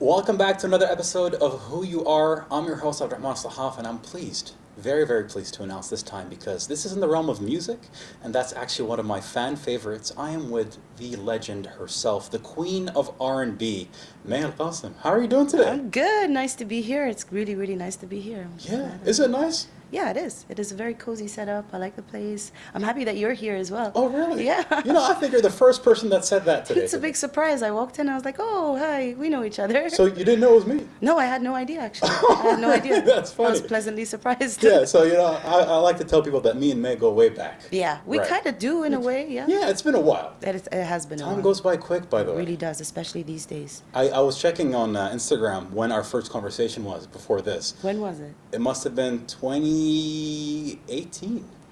Welcome back to another episode of Who You Are. I'm your host, Abdurrahman Sahaf, and I'm pleased, very, very pleased to announce this time because this is in the realm of music, and that's actually one of my fan favorites. I am with the legend herself, the queen of R&B, May Al Qasim. How are you doing today? I'm good. Nice to be here. It's really, really nice to be here. Yeah, is it nice? Yeah, it is. It is a very cozy setup. I like the place. I'm happy that you're here as well. Oh, really? Yeah. You know, I think you're the first person that said that today. It's a big surprise. I walked in, I was like, oh, hi, we know each other. So you didn't know it was me? No, I had no idea, actually. I had no idea. That's funny. I was pleasantly surprised. Yeah, so, I like to tell people that me and May go way back. Yeah, we Right. kind of do in a way, yeah. Yeah, it's been a while. It has been a Time while. goes by quick, by the It way. really does, especially these days. I was checking on Instagram when our first conversation was before this. When was it? It must have been 2018.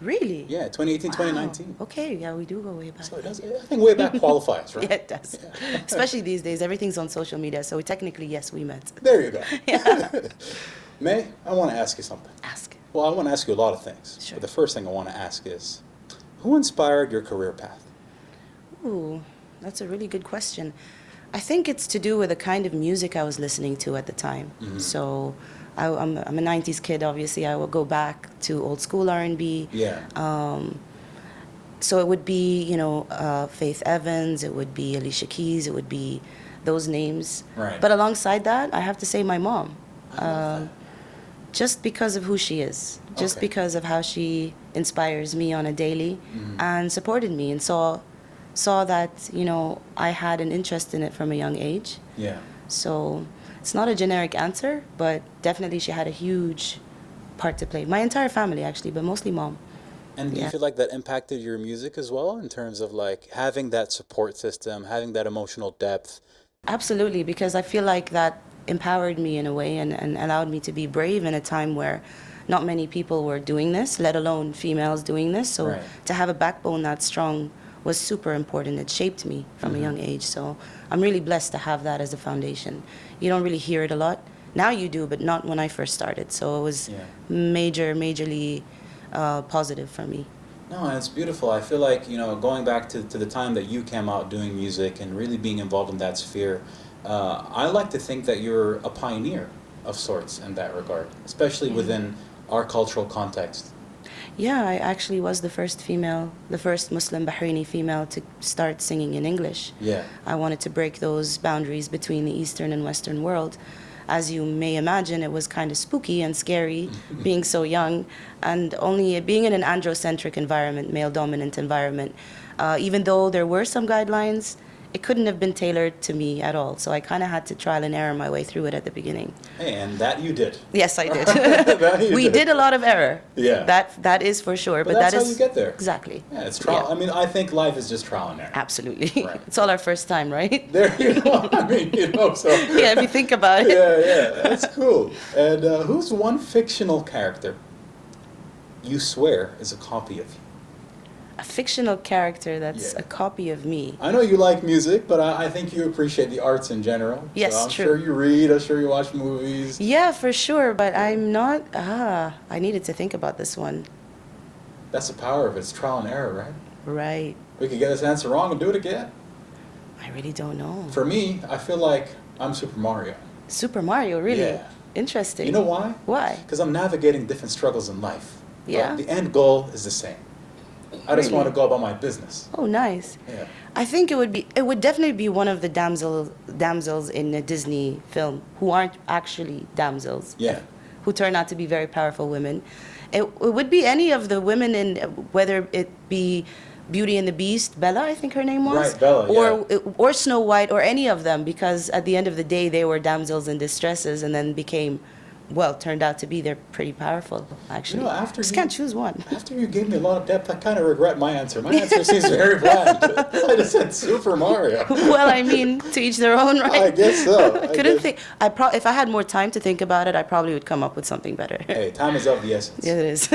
Really? Yeah, 2018, Wow. 2019. Okay, yeah, we do go way back. So it does, I think way back qualifies, right? Yeah, it does. Especially these days, everything's on social media, so technically, yes, we met. There you go. May, I want to ask you something. Ask. Well, I want to ask you a lot of things. Sure. But the first thing I want to ask is, who inspired your career path? Ooh, that's a really good question. I think it's to do with the kind of music I was listening to at the time. Mm-hmm. So I'm a 90s kid, obviously. I will go back to old school R&B. Yeah. So it would be, Faith Evans, it would be Alicia Keys, it would be those names. Right. But alongside that, I have to say my mom. I love that. Just because of who she is, just Okay. because of how she inspires me on a daily Mhm. and supported me and saw that, I had an interest in it from a young age. Yeah. So it's not a generic answer, but definitely she had a huge part to play. My entire family, actually, but mostly mom. And do you Yeah. feel like that impacted your music as well in terms of like having that support system, having that emotional depth? Absolutely, because I feel like that empowered me in a way and allowed me to be brave in a time where not many people were doing this, let alone females doing this. So Right. to have a backbone that strong was super important. It shaped me from a young age. So I'm really blessed to have that as a foundation. You don't really hear it a lot. Now you do, but not when I first started. So it was Yeah. majorly positive for me. No, and it's beautiful. I feel like, going back to the time that you came out doing music and really being involved in that sphere, I like to think that you're a pioneer of sorts in that regard, especially within our cultural context. Yeah, I actually was the first Muslim Bahraini female to start singing in English. Yeah. I wanted to break those boundaries between the Eastern and Western world. As you may imagine, it was kind of spooky and scary being so young and only being in an androcentric environment, male-dominant environment. Even though there were some guidelines, it couldn't have been tailored to me at all. So I kind of had to trial and error my way through it at the beginning. Hey, and that you did. Yes, I did. That you We did a lot of error. Yeah. That is for sure. But But that's that how is you get there. Exactly. Yeah, it's trial. Yeah. I mean, I think life is just trial and error. Absolutely. Right. It's all our first time, right? There you go. I mean, so. Yeah, if you think about it. Yeah, that's cool. And who's one fictional character you swear is a copy of you? A fictional character that's Yeah. a copy of me. I know you like music, but I think you appreciate the arts in general. Yes, so I'm true. sure you read, I'm sure you watch movies. Yeah, for sure, but I'm not. I needed to think about this one. That's the power of it. It's trial and error, right? Right. We could get this answer wrong and do it again. I really don't know. For me, I feel like I'm Super Mario. Super Mario, really? Yeah. Interesting. You know why? Why? Because I'm navigating different struggles in life. But Yeah. the end goal is the same. I just Really? want to go about my business. Oh, nice. Yeah. I think it would definitely be one of the damsels in a Disney film who aren't actually damsels. Yeah. Who turn out to be very powerful women. It would be any of the women in, whether it be Beauty and the Beast, Bella, I think her name was. Right, Bella, or Snow White, or any of them, because at the end of the day, they were damsels in distresses and then turned out to be, they're pretty powerful, actually. After Just you- can't choose one. After you gave me a lot of depth, I kind of regret my answer. My answer seems very bland. I just said Super Mario. Well, I mean, to each their own, right? I guess so. I couldn't think. If I had more time to think about it, I probably would come up with something better. Hey, time is of the essence. Yeah, it is.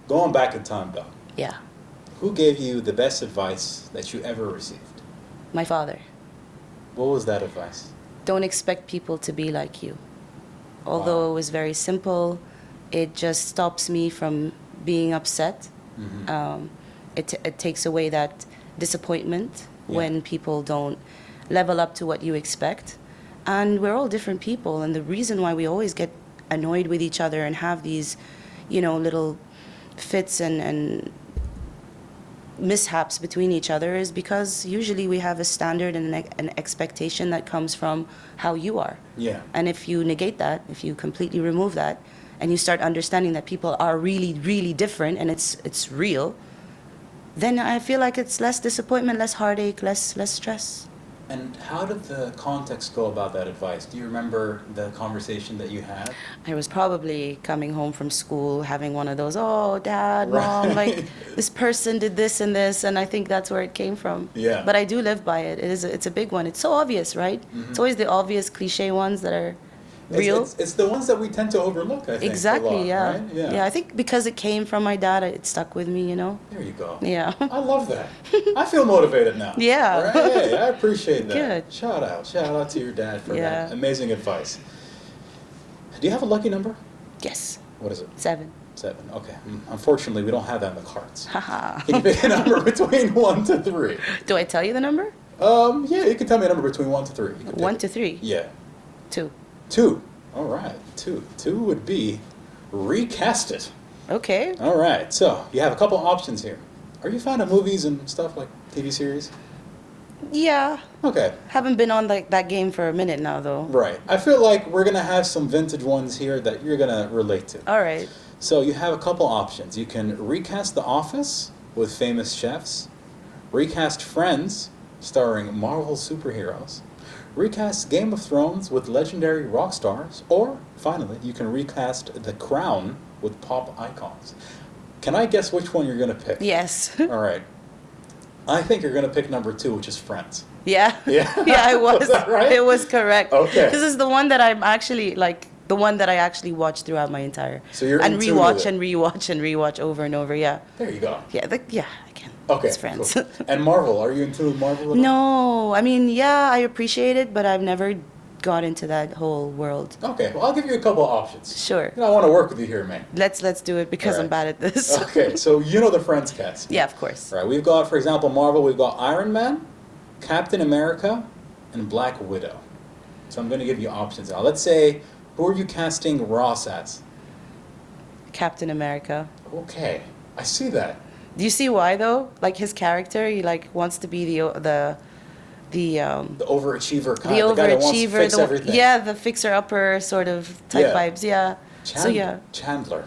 Going back in time, though, Yeah, who gave you the best advice that you ever received? my father. What was that advice? Don't expect people to be like you. Although Wow. it was very simple, it just stops me from being upset. Mm-hmm. It takes away that disappointment Yeah. when people don't level up to what you expect. And we're all different people. And the reason why we always get annoyed with each other and have these, little fits and mishaps between each other is because usually we have a standard and an expectation that comes from how you are. Yeah. And if you negate that, if you completely remove that, and you start understanding that people are really, really different and it's real, then I feel like it's less disappointment, less heartache, less stress. And how did the context go about that advice? Do you remember the conversation that you had? I was probably coming home from school having one of those, oh, Dad, Mom, Right. like this person did this and this, and I think that's where it came from. Yeah. But I do live by it. It's a big one. It's so obvious, right? It's always the obvious cliche ones that are real. It's the ones that we tend to overlook, I think. Exactly, a lot, yeah. Right? Yeah, I think because it came from my dad, it stuck with me, There you go. Yeah. I love that. I feel motivated now. Yeah. Right? Hey, I appreciate that. Good. Shout out to your dad for Yeah. that amazing advice. Do you have a lucky number? Yes. What is it? 7. 7. Okay. Unfortunately, we don't have that in the cards. Haha. Can you pick a number between 1 to 3? Do I tell you the number? Yeah, you can tell me a number between 1 to 3. You can pick 1 it. to 3. Yeah. 2. 2. All right. 2. 2 would be recast it. Okay. All right. So you have a couple options here. Are you a fan of movies and stuff like TV series? Yeah. Okay. Haven't been on that game for a minute now, though. Right. I feel like we're going to have some vintage ones here that you're going to relate to. All right. So you have a couple options. You can recast The Office with famous chefs, recast Friends starring Marvel superheroes, recast Game of Thrones with legendary rock stars, or finally, you can recast The Crown with pop icons. Can I guess which one you're going to pick? Yes. All right. I think you're going to pick number 2, which is Friends. Yeah. Yeah. Yeah, it was. Was that right? It was correct. Okay. This is the one that I'm actually the one that I actually watched throughout my entire. So you're and in tune with rewatch it. and rewatch and rewatch over and over. Yeah. There you go. Yeah. I can. Okay. It's Friends. Cool. And Marvel, are you in tune with Marvel at all? No, I mean, yeah, I appreciate it, but I've never got into that whole world. Okay, well, I'll give you a couple options. Sure. I want to work with you here, man. Let's do it because All right. I'm bad at this. Okay, so you know the Friends cast. Yeah, of course. All right, we've got, for example, Marvel, we've got Iron Man, Captain America, and Black Widow. So I'm going to give you options now. Let's say, who are you casting Ross as? Captain America. Okay, I see that. Do you see why though? Like his character, he wants to be the The overachiever kind, the the guy that wants to overachiever, fix everything. yeah, the fixer-upper sort of type Yeah. vibes, yeah. So yeah, Chandler.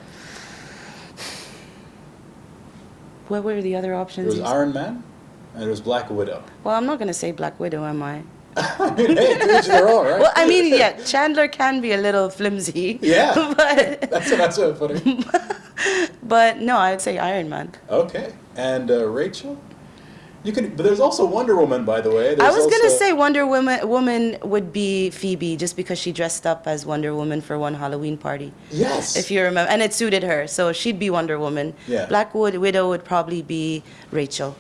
what were the other There options? was Iron Man, and there was Black Widow. Well, I'm not gonna say Black Widow, am I? I mean, hey, to each their own, right? Well, I mean, yeah, Chandler can be a little flimsy. Yeah. but That's what I put it. but no, I would say Iron Man. Okay, and Rachel? You can, but there's also Wonder Woman, by the way. I There's was gonna also- say Wonder Woman would be Phoebe just because she dressed up as Wonder Woman for one Halloween party. Yes. If you remember, and it suited her, so she'd be Wonder Woman. Yeah. Black Widow would probably be Rachel,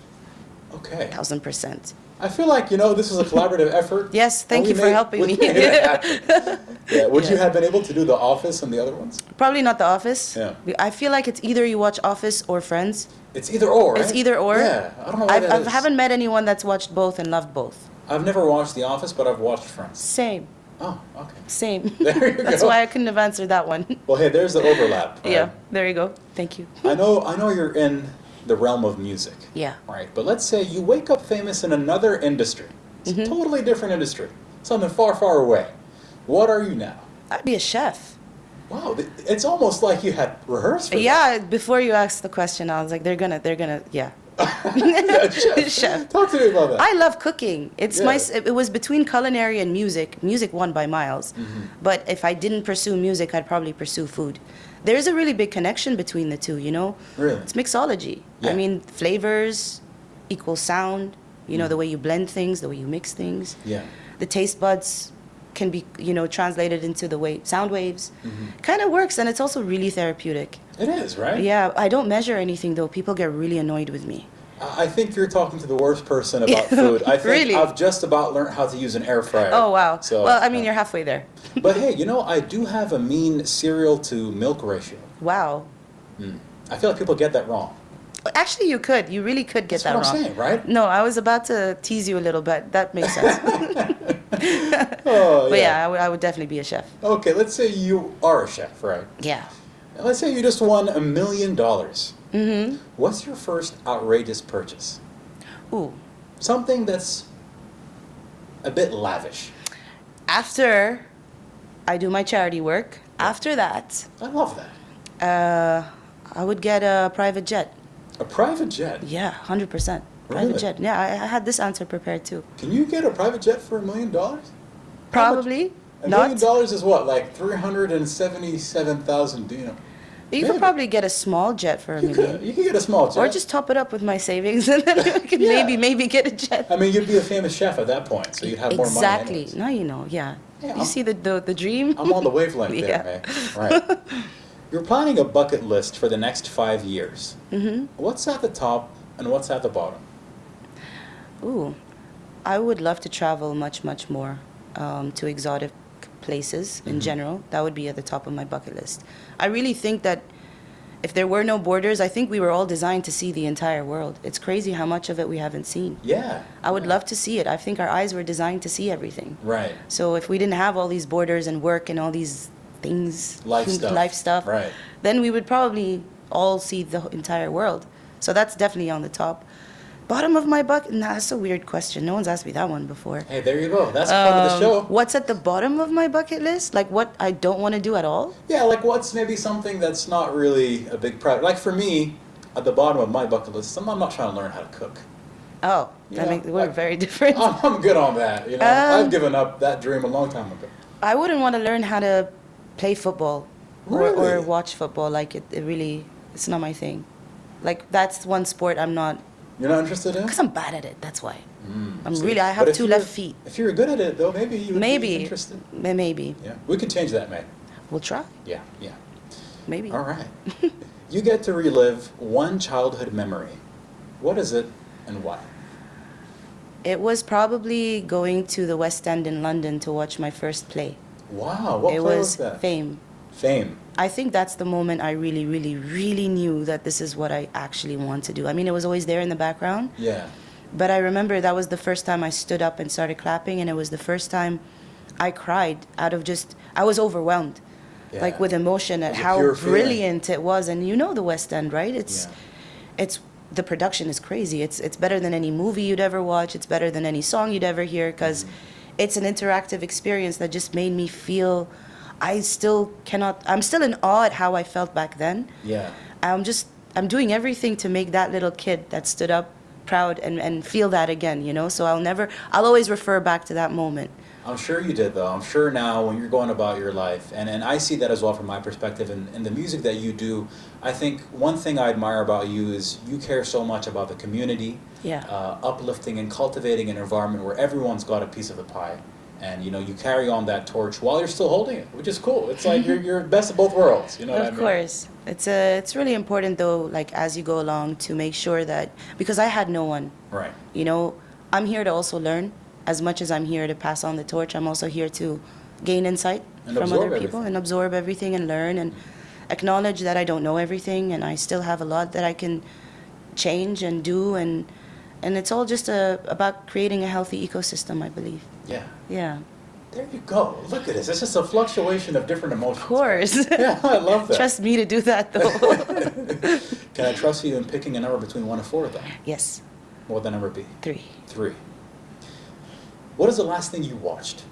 Okay. 1000%. I feel like, this is a collaborative effort. Yes, thank And you we for made- helping we me. made it happen. Yeah, would you Yeah. have been able to do The Office and the other ones? Probably not The Office. Yeah. I feel like it's either you watch Office or Friends. It's either or, right? It's either or. Yeah, I don't know why I that is. haven't met anyone that's watched both and loved both. I've never watched The Office, but I've watched Friends. Same. Oh, okay. Same. There you That's go. why I couldn't have answered that one. Well, hey, there's the overlap. Right? Yeah, there you go. Thank you. I know you're in the realm of music. Yeah. Right, but let's say you wake up famous in another industry. It's Mm-hmm. a totally different industry. Something far, far away. What are you now? I'd be a chef. Wow, it's almost like you had rehearsed for that. Yeah, before you asked the question, I was like, they're gonna, yeah. Yeah, chef. Chef. Talk to me about that. I love cooking. It's Yeah. it was between culinary and music. Music won by miles. Mm-hmm. But if I didn't pursue music, I'd probably pursue food. There's a really big connection between the two, Really? It's mixology. Yeah. I mean, flavors equal sound, the way you blend things, the way you mix things. Yeah. The taste buds can be, translated into the way sound waves. Mm-hmm. Kind of works, and it's also really therapeutic. It is, right? Yeah, I don't measure anything though. People get really annoyed with me. I think you're talking to the worst person about food. I think Really? I've just about learned how to use an air fryer. Oh wow. So, well, I mean, you're halfway there. But hey, I do have a mean cereal to milk ratio. Wow. I feel like people get that wrong. Actually, you could. You really could get That's that what I'm wrong. saying, right? No, I was about to tease you a little bit. That makes sense. Oh, But yeah. yeah, I would definitely be a chef. Okay, let's say you are a chef, right? Yeah. And let's say you just won $1 million. Mm-hmm. What's your first outrageous purchase? Ooh. Something that's a bit lavish. After I do my charity work, after that, I love that. I would get a private jet. A private jet. Yeah, 100%. Private Really? jet. Yeah, I had this answer prepared too. Can you get a private jet for $1 million? Probably $1 not. million is what, like 377,000? You know, You maybe. could probably get a small jet for $1 million. You could get a small jet. Or just top it up with my savings and then I could Yeah. maybe get a jet. I mean, you'd be a famous chef at that point, so you'd have more money. Exactly. Anyways. Now you know, yeah. Yeah, You see the dream? I'm on the wavelength Yeah. there, man. Right. You're planning a bucket list for the next 5 years. Mm-hmm. What's at the top and what's at the bottom? Ooh, I would love to travel much, much more to exotic places in general. That would be at the top of my bucket list. I really think that if there were no borders, I think we were all designed to see the entire world. It's crazy how much of it we haven't seen. Yeah. I would love to see it. I think our eyes were designed to see everything. Right. So if we didn't have all these borders and work and all these things, Life stuff. Right. then we would probably all see the entire world. So that's definitely on the top. Bottom of my bucket? Nah, that's a weird question. No one's asked me that one before. Hey, there you go. That's part of the show. What's at the bottom of my bucket list? Like what I don't want to do at all? Yeah, like what's maybe something that's not really a big priority. Like for me, at the bottom of my bucket list, I'm not trying to learn how to cook. Oh, Yeah, we're like- very different. I'm good on that. You know, I've given up that dream a long time ago. I wouldn't want to learn how to play football or Really? watch football. Like it really, it's not my thing. Like that's one sport I'm not, You're not interested in? because I'm bad at it. That's why. See, I but have if 2 you're- left feet. If you're good at it, though, maybe you would be Maybe. interested. Maybe. Yeah, we could change that, May. We'll try. Yeah, yeah. Maybe. All right. You get to relive one childhood memory. What is it and why? It was probably going to the West End in London to watch my first play. Wow, what It play was that? Fame. Fame. I think that's the moment I really, really, really knew that this is what I actually want to do. I mean, it was always there in the background, Yeah. but I remember that was the first time I stood up and started clapping, and it was the first time I cried out of just, I was overwhelmed, Yeah. like with emotion at It was a how pure feeling. brilliant it was. And you know the West End, right? Yeah. It's the production is crazy. It's better than any movie you'd ever watch. It's better than any song you'd ever hear because it's an interactive experience that just made me feel. I'm still in awe at how I felt back then. Yeah. I'm doing everything to make that little kid that stood up proud and feel that again, you know? So I'll always refer back to that moment. I'm sure you did, though. I'm sure now when you're going about your life, and I see that as well from my perspective, and the music that you do, I think one thing I admire about you is you care so much about the community, Yeah. uplifting and cultivating an environment where everyone's got a piece of the pie. And, you know, you carry on that torch while you're still holding it, which is cool. It's like you're best of both worlds, you know what I Of mean? course. It's really important, though, like as you go along to make sure that, because I had no one, Right. you know, I'm here to also learn. As much as I'm here to pass on the torch, I'm also here to gain insight And from absorb other people everything. and absorb everything and learn and acknowledge that I don't know everything and I still have a lot that I can change and do, and it's all just about creating a healthy ecosystem, I believe. Yeah. Yeah. There you go. Look at this. It's just a fluctuation of different emotions. Of course. Yeah, I love that. Trust me to do that, though. Can I trust you in picking a number between 1 and 4, then? Yes. What would that number be? 3. 3. What is the last thing you watched?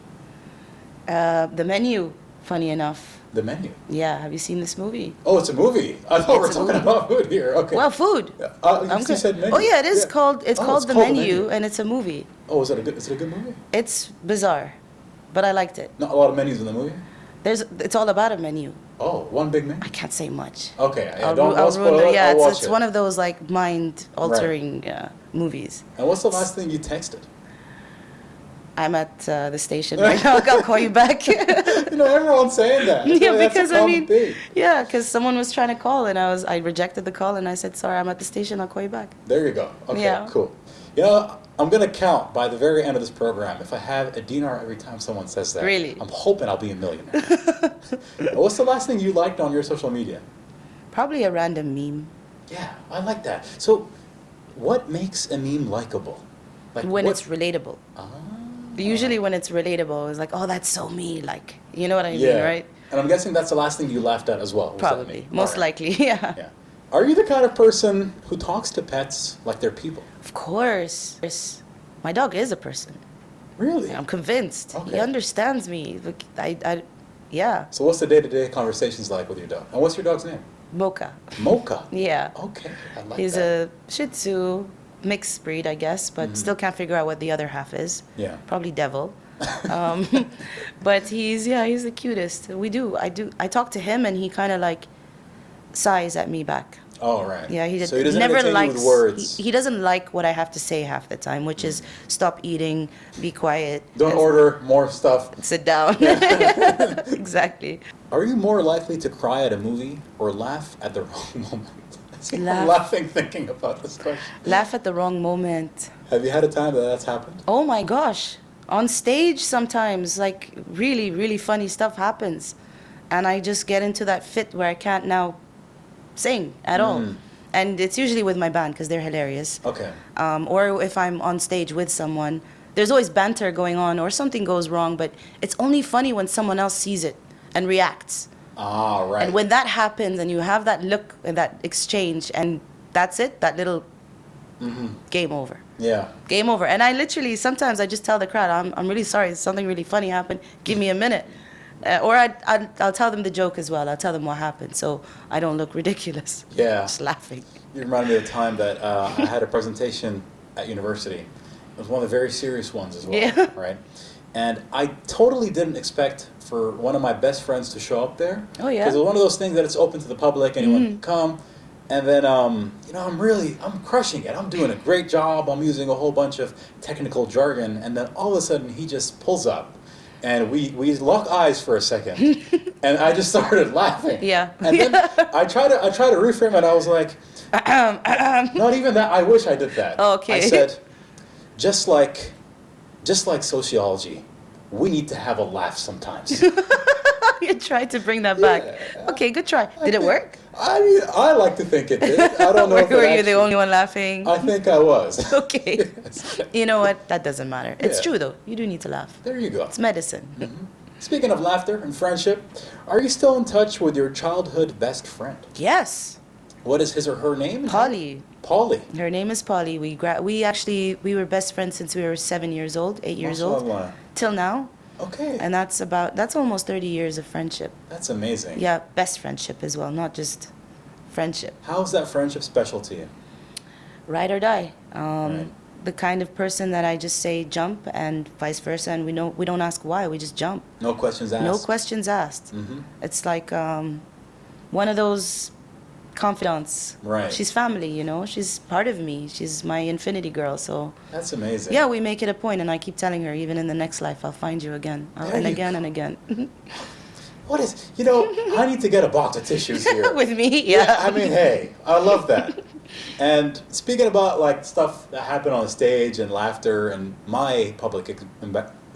The Menu, funny enough. The Menu. Yeah, have you seen this movie? Oh, it's a movie. I thought we were It's a talking movie. about food here. Okay. Well, food. You said Menu. Oh yeah, it is called. It's Oh, called The Menu, and it's a movie. Oh, is it a good movie? It's bizarre, but I liked it. Not a lot of menus in the movie? It's all about a menu. Oh, one big menu? I can't say much. Okay, yeah, I'll don't spoil ruin it. it. Yeah, I'll watch it's it. one of those like mind-altering movies. And what's the last thing you texted? I'm at the station right now. I'll call you back. You know, everyone's saying that. Yeah, That's a because I common mean, thing. yeah, because someone was trying to call and I rejected the call and I said, sorry, I'm at the station. I'll call you back. There you go. Okay, Yeah. cool. You know, I'm going to count by the very end of this program. If I have a dinar every time someone says that, Really? I'm hoping I'll be a millionaire. What's the last thing you liked on your social media? Probably a random meme. Yeah, I like that. So, what makes a meme likable? Like When what- it's relatable. Ah, Usually when it's relatable, it's like, oh, that's so me. Like, you know what I mean, right? And I'm guessing that's the last thing you laughed at as well. Was that Probably. me? Most All right. likely, yeah. Yeah. Are you the kind of person who talks to pets like they're people? Of course. My dog is a person. Really? I'm convinced. He Okay. understands me. Look, yeah. So what's the day-to-day conversations like with your dog? And what's your dog's name? Mocha. Mocha. Yeah. Okay, I like He's that. a Shih Tzu mixed breed, I guess, but still can't figure out what the other half is. Yeah. Probably devil. um, but he's the cutest. I talk to him and he kind of like sighs at me back. Oh, right. Yeah, he So he doesn't never entertain you likes. with words. He doesn't like what I have to say half the time, which is stop eating, be quiet, Don't and order more stuff. sit down. Exactly. Are you more likely to cry at a movie or laugh at the wrong moment? I'm Laugh. laughing thinking about this question. Laugh at the wrong moment. Have you had a time that that's happened? Oh my gosh. On stage sometimes, like, really, really funny stuff happens. And I just get into that fit where I can't now sing at all. And it's usually with my band because they're hilarious. Okay. Or if I'm on stage with someone, there's always banter going on or something goes wrong, but it's only funny when someone else sees it and reacts. Ah, right. And when that happens and you have that look and that exchange and that's it, that little game over. Yeah. Game over. And I literally, sometimes I just tell the crowd, I'm really sorry, something really funny happened, give me a minute. Or I'll tell them the joke as well. I'll tell them what happened so I don't look ridiculous. Yeah. Just laughing. You remind me of the time that I had a presentation at university. It was one of the very serious ones as well, Yeah. right? And I totally didn't expect for one of my best friends to show up there. Oh, yeah? Because it was one of those things that it's open to the public, anyone can come. And then, I'm crushing it. I'm doing a great job. I'm using a whole bunch of technical jargon. And then all of a sudden, he just pulls up. And we lock eyes for a second. And I just started laughing. Yeah. And then I try to reframe it. I was like, not even that. I wish I did that. Okay. I said, just like sociology, we need to have a laugh sometimes. You tried to bring that back. Yeah. Okay, good try. Did it work? I mean, I like to think it did. I don't know if Were it you the actually- only one laughing? I think I was. Okay. Yes. You know what? That doesn't matter. It's Yeah. true though. You do need to laugh. There you go. It's medicine. Speaking of laughter and friendship, are you still in touch with your childhood best friend? Yes. What is his or her name? Polly. Polly. Her name is Polly. We were best friends since we were 7 years old, 8 years old, MashaAllah. till now. Okay. And that's almost 30 years of friendship. That's amazing. Yeah, best friendship as well, not just friendship. How's that friendship special to you? Ride or die. Right. The kind of person that I just say jump and vice versa, and we don't ask why, we just jump. No questions asked. No questions asked. Mm-hmm. It's like one of those confidants. Right. She's family, you know. She's part of me. She's my infinity girl. So That's amazing. yeah, we make it a point, and I keep telling her, even in the next life, I'll find you again, There and you again go. and again. What is, I need to get a box of tissues here. With me, yeah. I mean, hey, I love that. And speaking about like stuff that happened on stage and laughter and my public,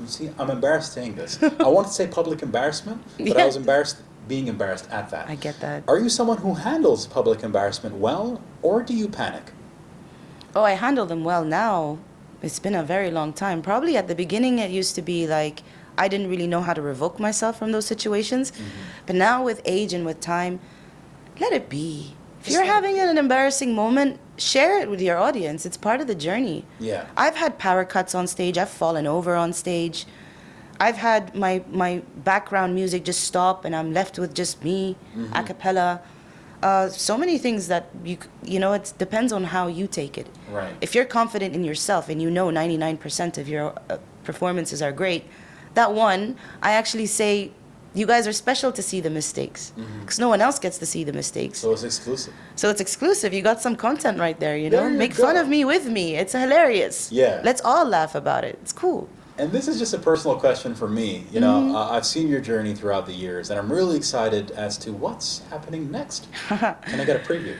see, I'm embarrassed saying this. I want to say public embarrassment, but I was being embarrassed at that. I get that. Are you someone who handles public embarrassment well, or do you panic? Oh, I handle them well now. It's been a very long time. Probably at the beginning, it used to be like I didn't really know how to revoke myself from those situations. But now with age and with time, let it be. If Just you're let it having an embarrassing moment, share it with your audience. It's part of the journey. Yeah. I've had power cuts on stage. I've fallen over on stage. I've had my background music just stop and I'm left with just me, a cappella. So many things that it depends on how you take it. Right. If you're confident in yourself and you know 99% of your performances are great, that one, I actually say, you guys are special to see the mistakes because no one else gets to see the mistakes. So it's exclusive. So it's exclusive. You got some content right there, you know? There you Make fun go. of me with me. It's hilarious. Yeah. Let's all laugh about it. It's cool. And this is just a personal question for me. I've seen your journey throughout the years, and I'm really excited as to what's happening next. Can I get a preview?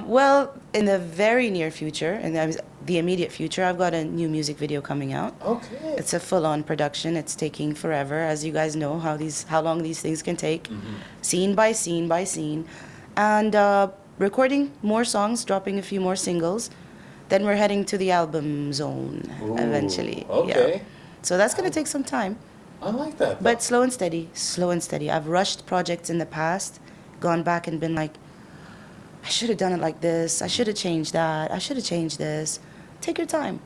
Well, in the very near future, in the immediate future, I've got a new music video coming out. Okay. It's a full-on production. It's taking forever, as you guys know how long these things can take, scene by scene by scene, and recording more songs, dropping a few more singles. Then we're heading to the album zone Ooh, eventually. Okay. Yeah. So that's going to take some time. I like that. But slow and steady, slow and steady. I've rushed projects in the past, gone back and been like, I should have done it like this. I should have changed that. I should have changed this. Take your time.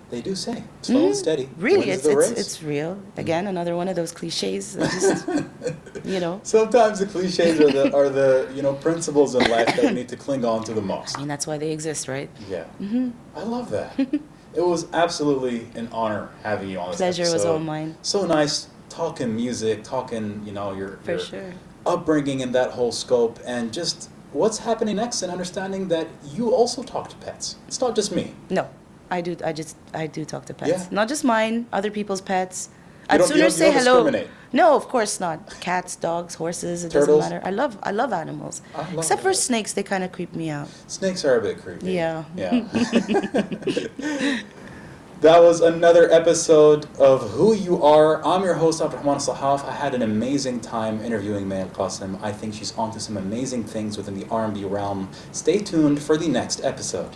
They do say slow and steady. Really, wins the race. it's real. Again, another one of those cliches. That just, you know. Sometimes the cliches are the principles in life that we need to cling on to the most. I mean, that's why they exist, right? Yeah. I love that. It was absolutely an honor having you on this Pleasure episode. was all mine. So nice talking music, talking, your Sure. upbringing in that whole scope, and just what's happening next, and understanding that you also talk to pets. It's not just me. No, I do talk to pets. Yeah. Not just mine, other people's pets. You I'd don't- sooner you don't say hello. discriminate. No, of course not. Cats, dogs, horses, it Turtles? doesn't matter. I love animals. I love Except for animals. snakes, they kind of creep me out. Snakes are a bit creepy. Yeah. Yeah. That was another episode of Who You Are. I'm your host, Abdurrahman Sahaf. I had an amazing time interviewing May Al Qasim. I think she's onto some amazing things within the R&B realm. Stay tuned for the next episode.